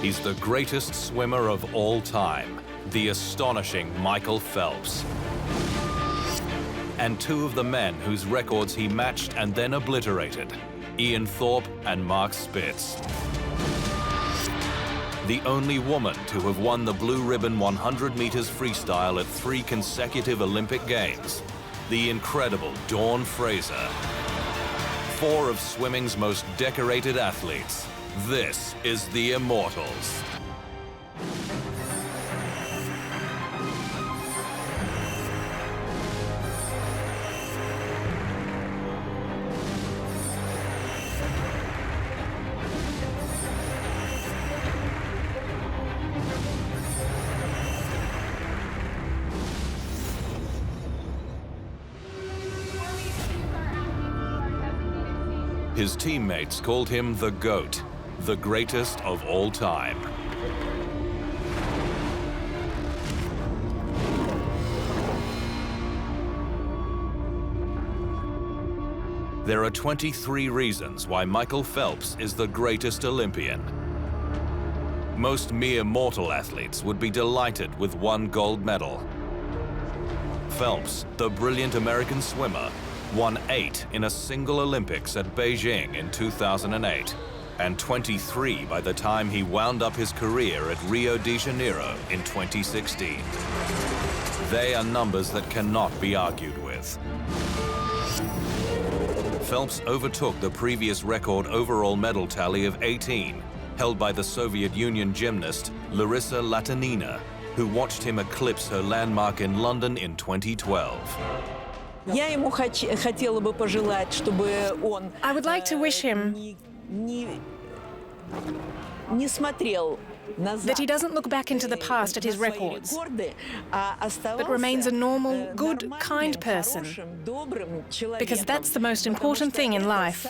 He's the greatest swimmer of all time, the astonishing Michael Phelps. And two of the men whose records he matched and then obliterated, Ian Thorpe and Mark Spitz. The only woman to have won the blue ribbon 100 meters freestyle at 3 consecutive Olympic Games, the incredible Fraser. 4 of swimming's most decorated athletes. This is the Immortals. His teammates called him the GOAT, the greatest of all time. There are 23 reasons why Michael Phelps is the greatest Olympian. Most mere mortal athletes would be delighted with 1 gold medal. Phelps, the brilliant American swimmer, won 8 in a single Olympics at Beijing in 2008, and 23 by the time he wound up his career at Rio de Janeiro in 2016. They are numbers that cannot be argued with. Phelps overtook the previous record overall medal tally of 18, held by the Soviet Union gymnast Larissa Latynina, who watched him eclipse her landmark in London in 2012. I would like to wish him that he doesn't look back into the past at his records, but remains a normal, good, kind person, because that's the most important thing in life.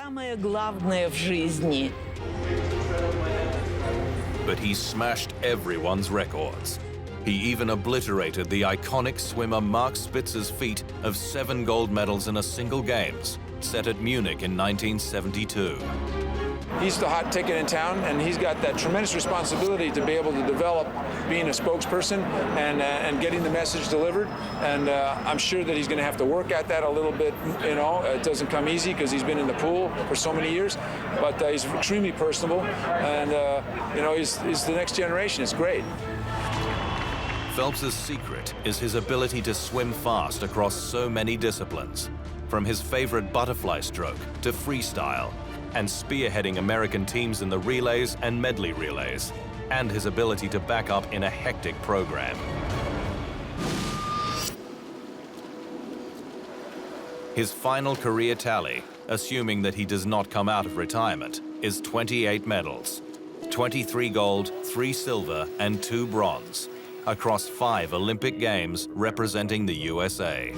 But he smashed everyone's records. He even obliterated the iconic swimmer Mark Spitz's feat of 7 gold medals in a single Games, set at Munich in 1972. He's the hot ticket in town, and he's got that tremendous responsibility to be able to develop being a spokesperson and getting the message delivered. And I'm sure that he's going to have to work at that a little bit. You know, it doesn't come easy because he's been in the pool for so many years. But he's extremely personable, and you know, he's the next generation. It's great. Phelps's secret is his ability to swim fast across so many disciplines, from his favorite butterfly stroke to freestyle, and spearheading American teams in the relays and medley relays, and his ability to back up in a hectic program. His final career tally, assuming that he does not come out of retirement, is 28 medals, 23 gold, 3 silver, and 2 bronze, across 5 Olympic Games representing the USA.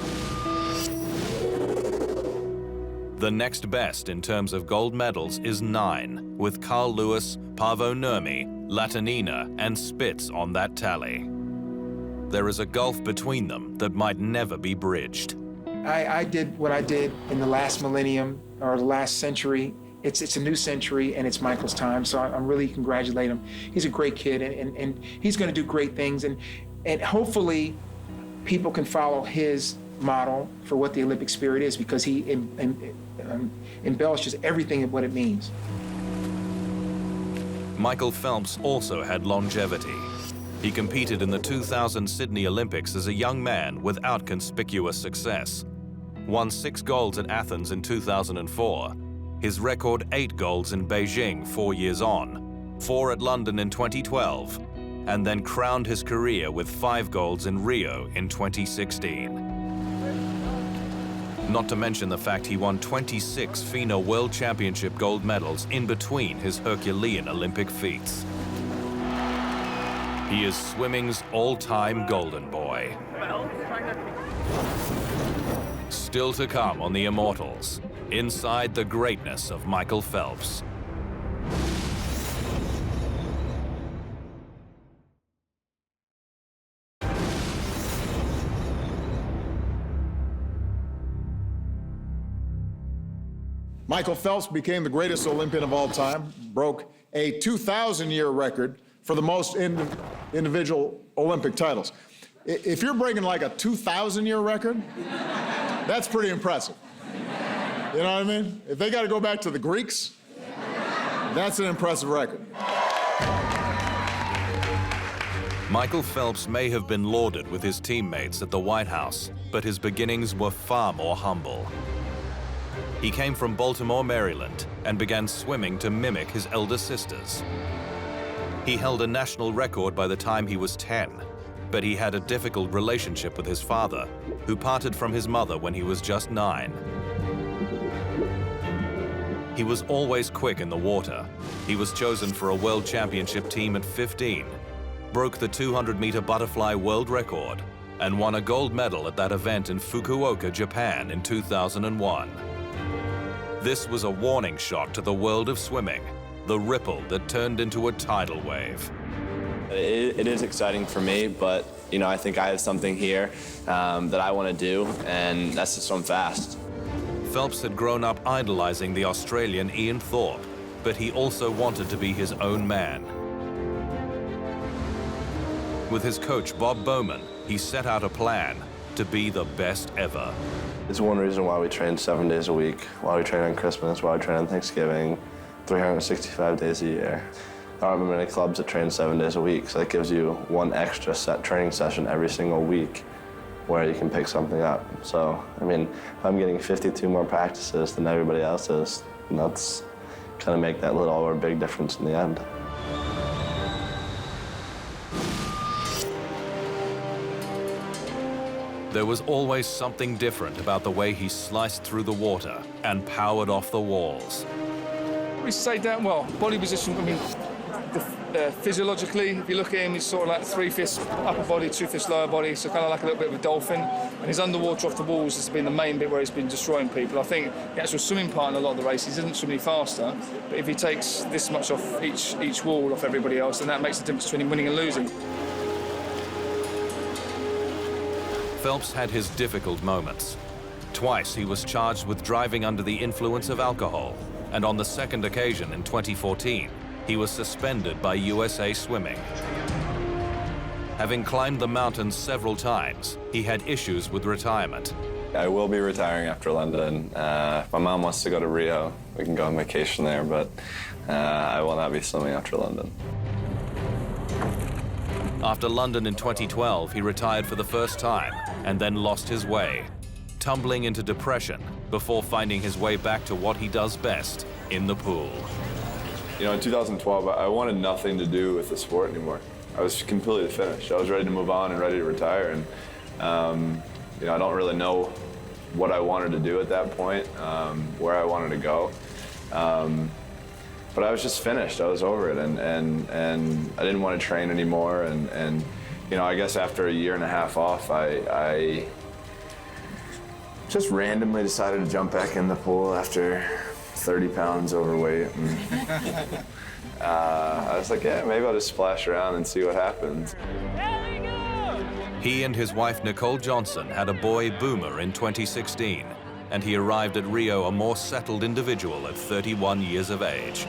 The next best in terms of gold medals is 9, with Carl Lewis, Paavo Nurmi, Latynina, and Spitz on that tally. There is a gulf between them that might never be bridged. I did what I did in the last millennium, or the last century. It's a new century, and it's Michael's time, so I'm really congratulate him. He's a great kid, and he's going to do great things, and hopefully people can follow his model for what the Olympic spirit is, because he embellishes everything of what it means. Michael Phelps also had longevity. He competed in the 2000 Sydney Olympics as a young man without conspicuous success. Won 6 golds at Athens in 2004. His record 8 golds in Beijing 4 years on, 4 at London in 2012, and then crowned his career with 5 golds in Rio in 2016. Not to mention the fact he won 26 FINA World Championship gold medals in between his Herculean Olympic feats. He is swimming's all-time golden boy. Still to come on the Immortals, inside the greatness of Michael Phelps. Michael Phelps became the greatest Olympian of all time, broke a 2,000-year record for the most individual Olympic titles. If you're breaking like a 2,000-year record, that's pretty impressive. You know what I mean? If they got to go back to the Greeks, that's an impressive record. Michael Phelps may have been lauded with his teammates at the White House, but his beginnings were far more humble. He came from Baltimore, Maryland, and began swimming to mimic his elder sisters. He held a national record by the time he was 10, but he had a difficult relationship with his father, who parted from his mother when he was just 9. He was always quick in the water. He was chosen for a world championship team at 15, broke the 200-meter butterfly world record, and won a gold medal at that event in Fukuoka, Japan in 2001. This was a warning shot to the world of swimming, the ripple that turned into a tidal wave. It is exciting for me, but I think I have something here that I want to do, and that's to swim fast. Phelps had grown up idolizing the Australian Ian Thorpe, but he also wanted to be his own man. With his coach Bob Bowman, he set out a plan to be the best ever. It's one reason why we train 7 days a week, why we train on Christmas, why we train on Thanksgiving, 365 days a year. There aren't many clubs that train 7 days a week, so that gives you one extra set training session every single week where you can pick something up. So, if I'm getting 52 more practices than everybody else is, that's kind of make that little or big difference in the end. There was always something different about the way he sliced through the water and powered off the walls. We say that, body position, physiologically, if you look at him, he's sort of like 3/5 upper body, 2/5 lower body, so kind of like a little bit of a dolphin. And his underwater off the walls has been the main bit where he's been destroying people. I think the actual swimming part in a lot of the races, he doesn't swim any faster, but if he takes this much off each wall off everybody else, then that makes the difference between him winning and losing. Phelps had his difficult moments. Twice he was charged with driving under the influence of alcohol, and on the second occasion in 2014, he was suspended by USA Swimming. Having climbed the mountains several times, he had issues with retirement. I will be retiring after London. If my mom wants to go to Rio, we can go on vacation there, but I will not be swimming after London. After London in 2012, he retired for the first time and then lost his way, tumbling into depression before finding his way back to what he does best, in the pool. In 2012, I wanted nothing to do with the sport anymore. I was completely finished. I was ready to move on and ready to retire. And, I don't really know what I wanted to do at that point, where I wanted to go. But I was just finished. I was over it, and I didn't want to train anymore. And I guess after a year and a half off, I just randomly decided to jump back in the pool after 30 pounds overweight. And, I was like, maybe I'll just splash around and see what happens. He and his wife Nicole Johnson had a boy, Boomer, in 2016, and he arrived at Rio a more settled individual at 31 years of age.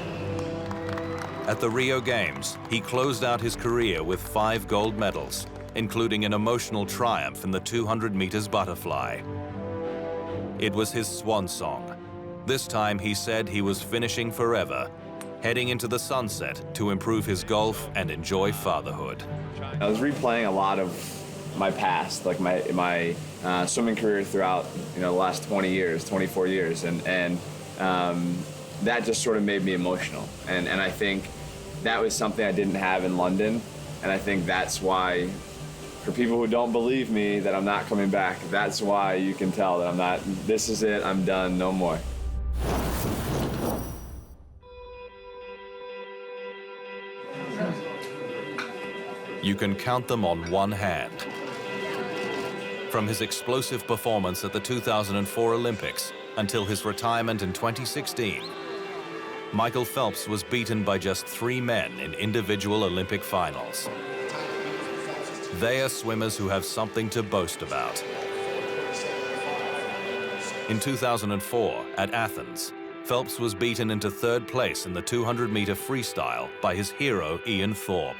At the Rio Games, he closed out his career with 5 gold medals, including an emotional triumph in the 200 meters butterfly. It was his swan song. This time he said he was finishing forever, heading into the sunset to improve his golf and enjoy fatherhood. I was replaying a lot of my past, like my swimming career throughout the last 24 years, and that just sort of made me emotional. And I think that was something I didn't have in London, and I think that's why, for people who don't believe me that I'm not coming back, that's why you can tell that I'm not, this is it, I'm done, no more. You can count them on one hand. From his explosive performance at the 2004 Olympics until his retirement in 2016, Michael Phelps was beaten by just 3 men in individual Olympic finals. They are swimmers who have something to boast about. In 2004, at Athens, Phelps was beaten into third place in the 200-meter freestyle by his hero, Ian Thorpe.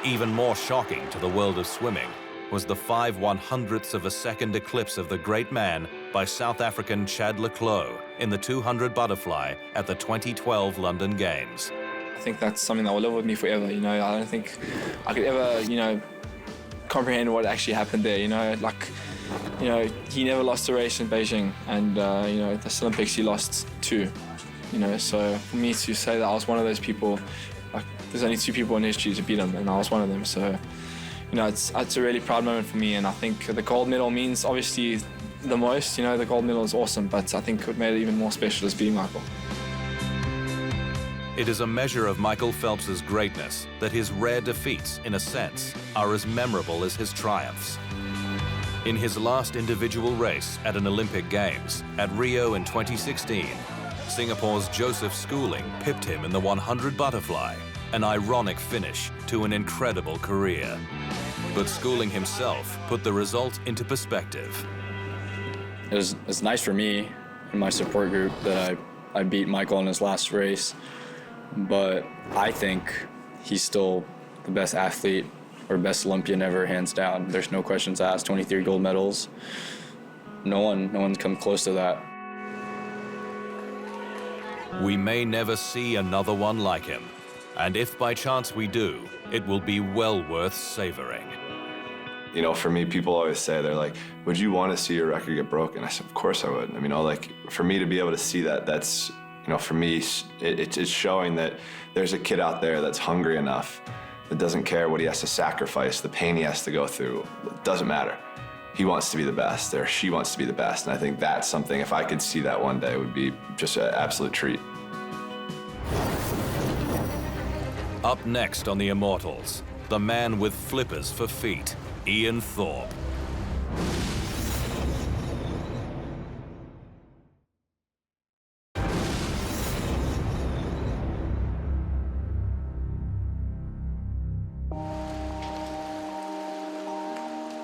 Even more shocking to the world of swimming was the 5/100ths of a second eclipse of the great man by South African Chad le Clos in the 200 butterfly at the 2012 London Games. I think that's something that will live with me forever, you know. I don't think I could ever, you know, comprehend what actually happened there, you know. Like, you know, he never lost a race in Beijing, and, you know, this Olympics he lost 2, you know. So for me to say that I was one of those people, like, there's only 2 people in history to beat him, and I was one of them. So, you know, it's a really proud moment for me, and I think the gold medal means obviously the most. You know, the gold medal is awesome, but I think it made it even more special as being Michael. It is a measure of Michael Phelps's greatness that his rare defeats, in a sense, are as memorable as his triumphs. In his last individual race at an Olympic Games, at Rio in 2016, Singapore's Joseph Schooling pipped him in the 100 butterfly, an ironic finish to an incredible career. But Schooling himself put the result into perspective. It's nice for me and my support group that I beat Michael in his last race, but I think he's still the best athlete or best Olympian ever, hands down. There's no questions asked. 23 gold medals. No one's come close to that. We may never see another one like him, and if by chance we do, it will be well worth savoring. You know, for me, people always say, they're like, would you want to see your record get broken? I said, of course I would. I mean, you know, like, for me to be able to see that, that's, you know, for me, it's showing that there's a kid out there that's hungry enough, that doesn't care what he has to sacrifice, the pain he has to go through. It doesn't matter. He wants to be the best, or she wants to be the best. And I think that's something, if I could see that one day, it would be just an absolute treat. Up next on the Immortals, the man with flippers for feet, Ian Thorpe.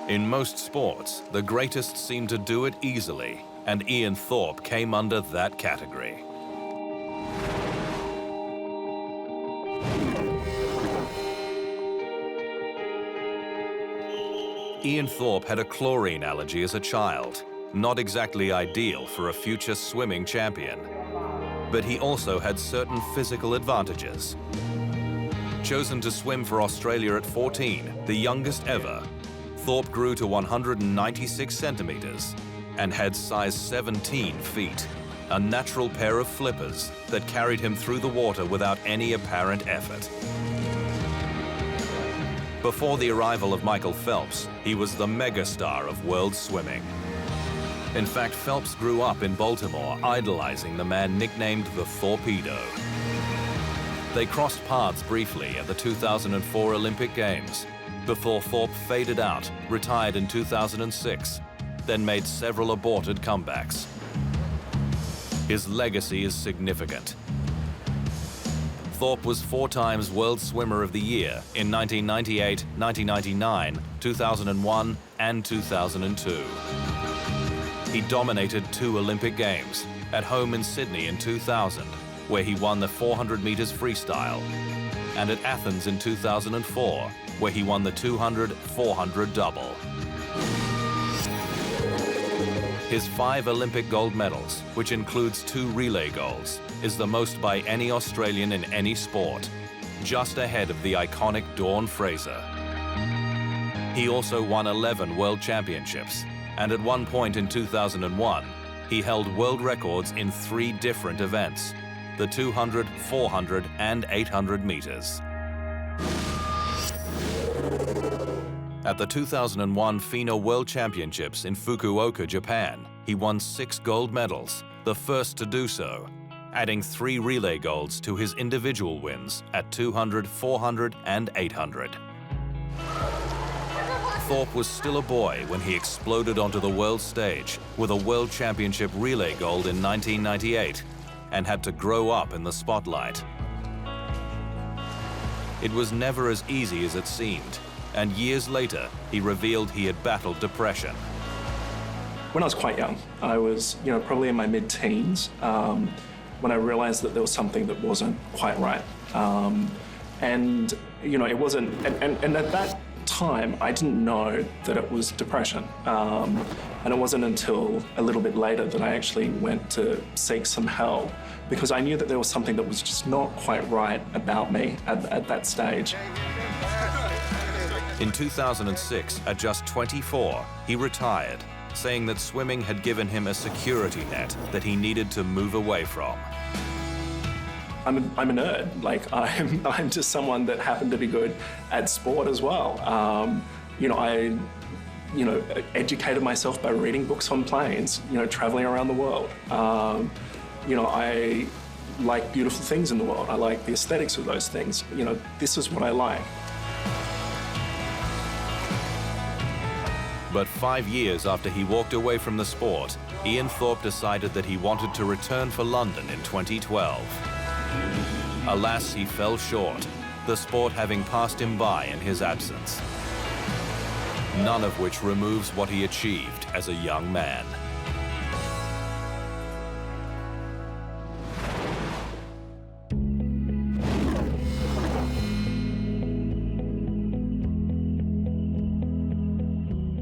In most sports, the greatest seem to do it easily, and Ian Thorpe came under that category. Ian Thorpe had a chlorine allergy as a child, not exactly ideal for a future swimming champion. But he also had certain physical advantages. Chosen to swim for Australia at 14, the youngest ever, Thorpe grew to 196 centimeters and had size 17 feet, a natural pair of flippers that carried him through the water without any apparent effort. Before the arrival of Michael Phelps, he was the megastar of world swimming. In fact, Phelps grew up in Baltimore, idolizing the man nicknamed the Torpedo. They crossed paths briefly at the 2004 Olympic Games, before Thorpe faded out, retired in 2006, then made several aborted comebacks. His legacy is significant. Thorpe was 4 times World Swimmer of the Year in 1998, 1999, 2001, and 2002. He dominated 2 Olympic Games, at home in Sydney in 2000, where he won the 400 meters freestyle, and at Athens in 2004, where he won the 200-400 double. His 5 Olympic gold medals, which includes 2 relay golds, is the most by any Australian in any sport, just ahead of the iconic Dawn Fraser. He also won 11 world championships, and at one point in 2001, he held world records in 3 different events, the 200, 400, and 800 meters. At the 2001 FINA World Championships in Fukuoka, Japan, he won 6 gold medals, the first to do so, adding 3 relay golds to his individual wins at 200, 400, and 800. Thorpe was still a boy when he exploded onto the world stage with a World Championship relay gold in 1998 and had to grow up in the spotlight. It was never as easy as it seemed, and years later, he revealed he had battled depression. when I was quite young. I was, probably in my mid-teens when I realized that there was something that wasn't quite right. And, it wasn't, and at that time, I didn't know that it was depression. And it wasn't until a little bit later that I actually went to seek some help, because I knew that there was something that was just not quite right about me at that stage. In 2006, at just 24, he retired, saying that swimming had given him a security net that he needed to move away from. I'm a nerd. Like, I'm just someone that happened to be good at sport as well. I educated myself by reading books on planes, traveling around the world. I like beautiful things in the world. I like the aesthetics of those things. This is what I like. But 5 years after he walked away from the sport, Ian Thorpe decided that he wanted to return for London in 2012. Alas, he fell short, the sport having passed him by in his absence. None of which removes what he achieved as a young man.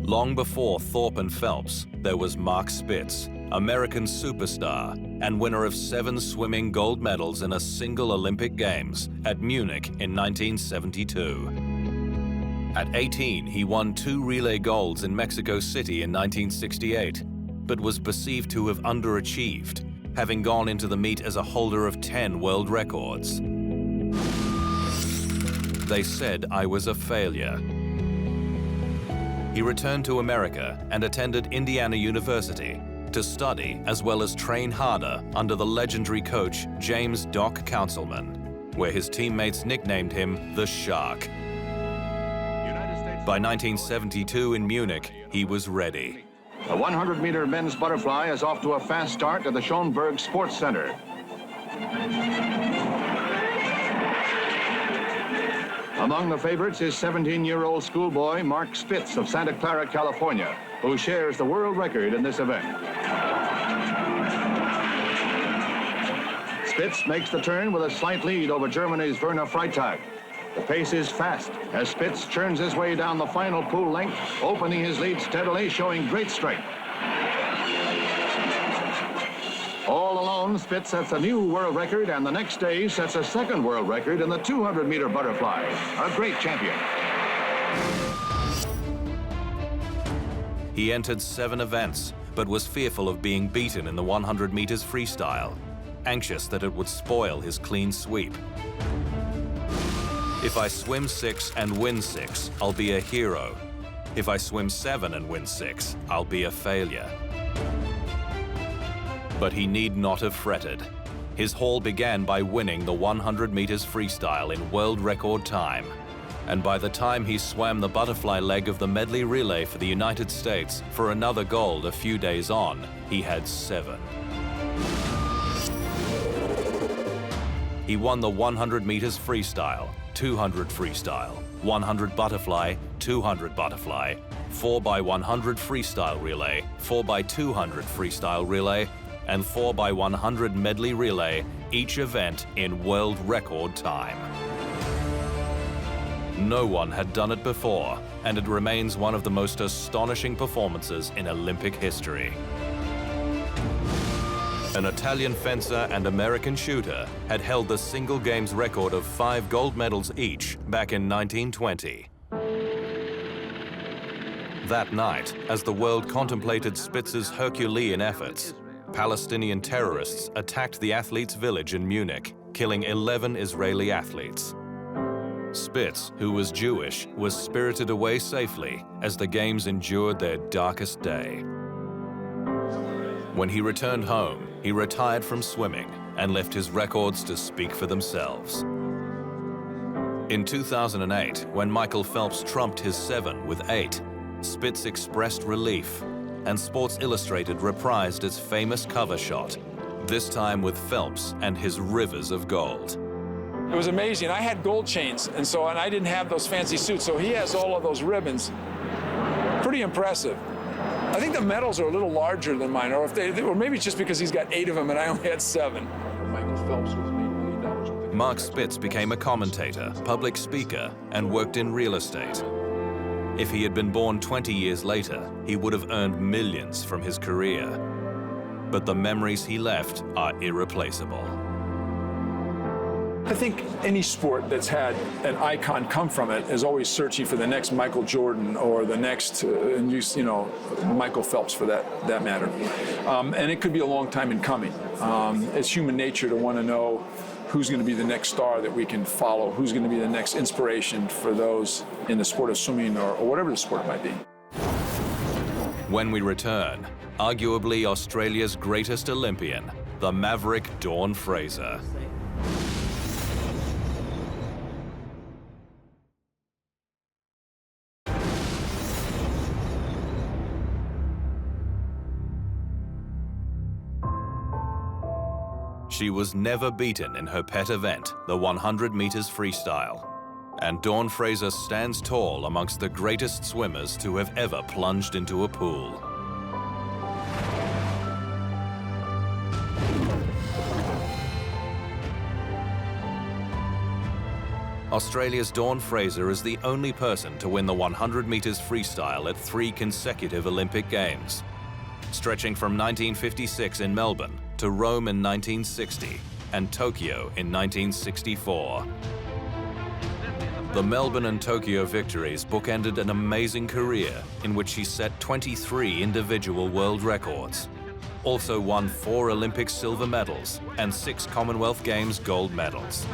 Long before Thorpe and Phelps, there was Mark Spitz, American superstar and winner of 7 swimming gold medals in a single Olympic Games at Munich in 1972. At 18, he won 2 relay golds in Mexico City in 1968, but was perceived to have underachieved, having gone into the meet as a holder of 10 world records. They said I was a failure. He returned to America and attended Indiana University to study as well as train harder under the legendary coach James Doc Councilman, where his teammates nicknamed him the Shark. By 1972 in Munich, he was ready. The 100-meter men's butterfly is off to a fast start at the Schoenberg Sports Center. Among the favorites is 17-year-old schoolboy Mark Spitz of Santa Clara, California, who shares the world record in this event. Spitz makes the turn with a slight lead over Germany's Werner Freitag. The pace is fast as Spitz churns his way down the final pool length, opening his lead steadily, showing great strength. All alone, Spitz sets a new world record, and the next day sets a second world record in the 200-meter butterfly. A great champion. He entered 7 events, but was fearful of being beaten in the 100 meters freestyle, anxious that it would spoil his clean sweep. If I swim 6 and win 6, I'll be a hero. If I swim 7 and win 6, I'll be a failure. But he need not have fretted. His haul began by winning the 100 meters freestyle in world record time. And by the time he swam the butterfly leg of the medley relay for the United States for another gold a few days on, he had 7. He won the 100 meters freestyle, 200 freestyle, 100 butterfly, 200 butterfly, 4x100 freestyle relay, 4x200 freestyle relay, and 4x100 medley relay, each event in world record time. No one had done it before, and it remains one of the most astonishing performances in Olympic history. An Italian fencer and American shooter had held the single games record of 5 gold medals each back in 1920. That night, as the world contemplated Spitz's Herculean efforts, Palestinian terrorists attacked the athletes' village in Munich, killing 11 Israeli athletes. Spitz, who was Jewish, was spirited away safely as the games endured their darkest day. When he returned home, he retired from swimming and left his records to speak for themselves. In 2008, when Michael Phelps trumped his 7 with 8, Spitz expressed relief, and Sports Illustrated reprised its famous cover shot, this time with Phelps and his rivers of gold. It was amazing. I had gold chains, and I didn't have those fancy suits, so he has all of those ribbons. Pretty impressive. I think the medals are a little larger than mine, or maybe it's just because he's got 8 of them and I only had 7. Michael Phelps was $8 million. Mark Spitz became a commentator, public speaker, and worked in real estate. If he had been born 20 years later, he would have earned millions from his career. But the memories he left are irreplaceable. I think any sport that's had an icon come from it is always searching for the next Michael Jordan or the next, Michael Phelps for that matter. And it could be a long time in coming. It's human nature to want to know who's going to be the next star that we can follow, who's going to be the next inspiration for those in the sport of swimming or whatever the sport might be. When we return, arguably Australia's greatest Olympian, the maverick Dawn Fraser. She was never beaten in her pet event, the 100 meters freestyle. And Dawn Fraser stands tall amongst the greatest swimmers to have ever plunged into a pool. Australia's Dawn Fraser is the only person to win the 100 meters freestyle at 3 consecutive Olympic Games, stretching from 1956 in Melbourne to Rome in 1960 and Tokyo in 1964. The Melbourne and Tokyo victories bookended an amazing career in which she set 23 individual world records, also won 4 Olympic silver medals and 6 Commonwealth Games gold medals.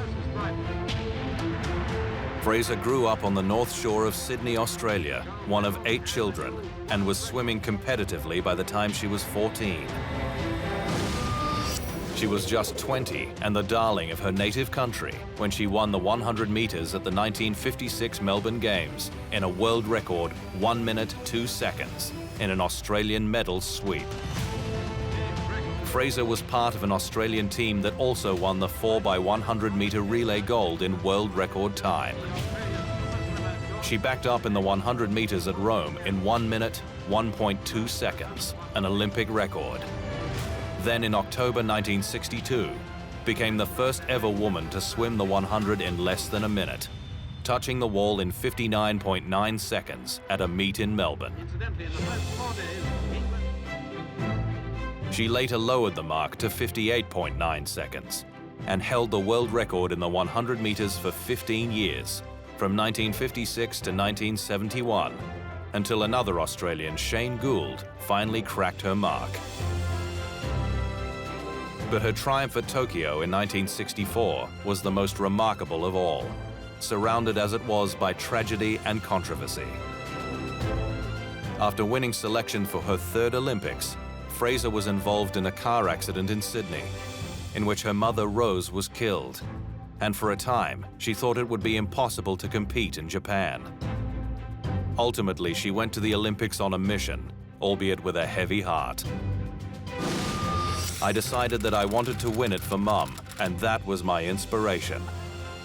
Fraser grew up on the North Shore of Sydney, Australia, one of 8 children, and was swimming competitively by the time she was 14. She was just 20 and the darling of her native country when she won the 100 meters at the 1956 Melbourne Games in a world record 1 minute 2 seconds in an Australian medal sweep. Fraser was part of an Australian team that also won the 4x100 meter relay gold in world record time. She backed up in the 100 meters at Rome in 1 minute 1.2 seconds, an Olympic record. Then in October 1962, became the first ever woman to swim the 100 in less than a minute, touching the wall in 59.9 seconds at a meet in Melbourne. She later lowered the mark to 58.9 seconds and held the world record in the 100 meters for 15 years, from 1956 to 1971, until another Australian, Shane Gould, finally cracked her mark. But her triumph at Tokyo in 1964 was the most remarkable of all, surrounded as it was by tragedy and controversy. After winning selection for her 3rd Olympics, Fraser was involved in a car accident in Sydney, in which her mother Rose was killed, and for a time she thought it would be impossible to compete in Japan. Ultimately, she went to the Olympics on a mission, albeit with a heavy heart. I decided that I wanted to win it for Mum, and that was my inspiration.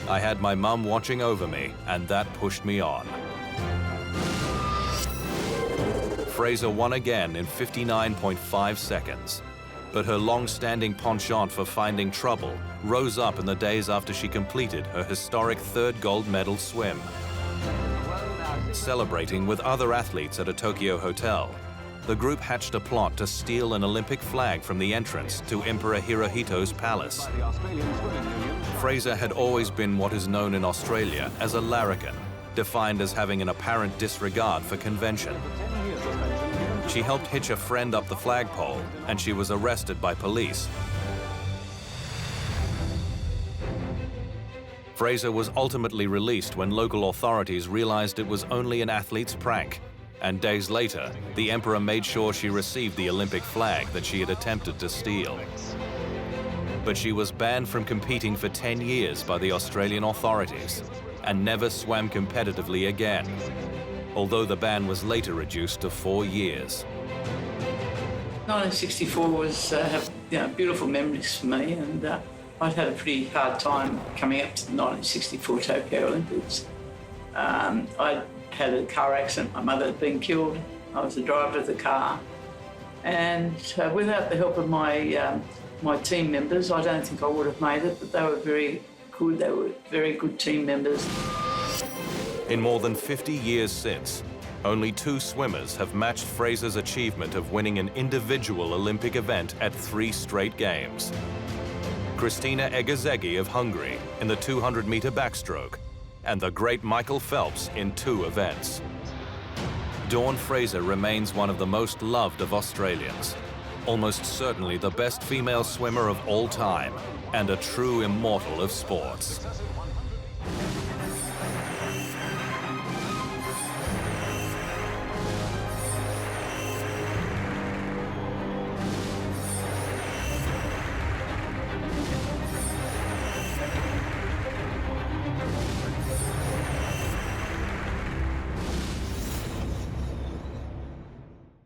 I had my mum watching over me, and that pushed me on. Fraser won again in 59.5 seconds, but her long-standing penchant for finding trouble rose up in the days after she completed her historic 3rd gold medal swim. Celebrating with other athletes at a Tokyo hotel, the group hatched a plot to steal an Olympic flag from the entrance to Emperor Hirohito's palace. Fraser had always been what is known in Australia as a larrikin, defined as having an apparent disregard for convention. She helped hitch a friend up the flagpole, and she was arrested by police. Fraser was ultimately released when local authorities realized it was only an athlete's prank, and days later, the emperor made sure she received the Olympic flag that she had attempted to steal. But she was banned from competing for 10 years by the Australian authorities and never swam competitively again, although the ban was later reduced to 4 years. 1964 was beautiful memories for me, and I'd had a pretty hard time coming up to the 1964 Tokyo Olympics. I had a car accident, my mother had been killed, I was the driver of the car. And without the help of my team members, I don't think I would have made it, but they were very good. They were very good team members. In more than 50 years since, only 2 swimmers have matched Fraser's achievement of winning an individual Olympic event at 3 straight games. Christina Egezegi of Hungary in the 200-meter backstroke, and the great Michael Phelps in 2 events. Dawn Fraser remains one of the most loved of Australians, almost certainly the best female swimmer of all time, and a true immortal of sports.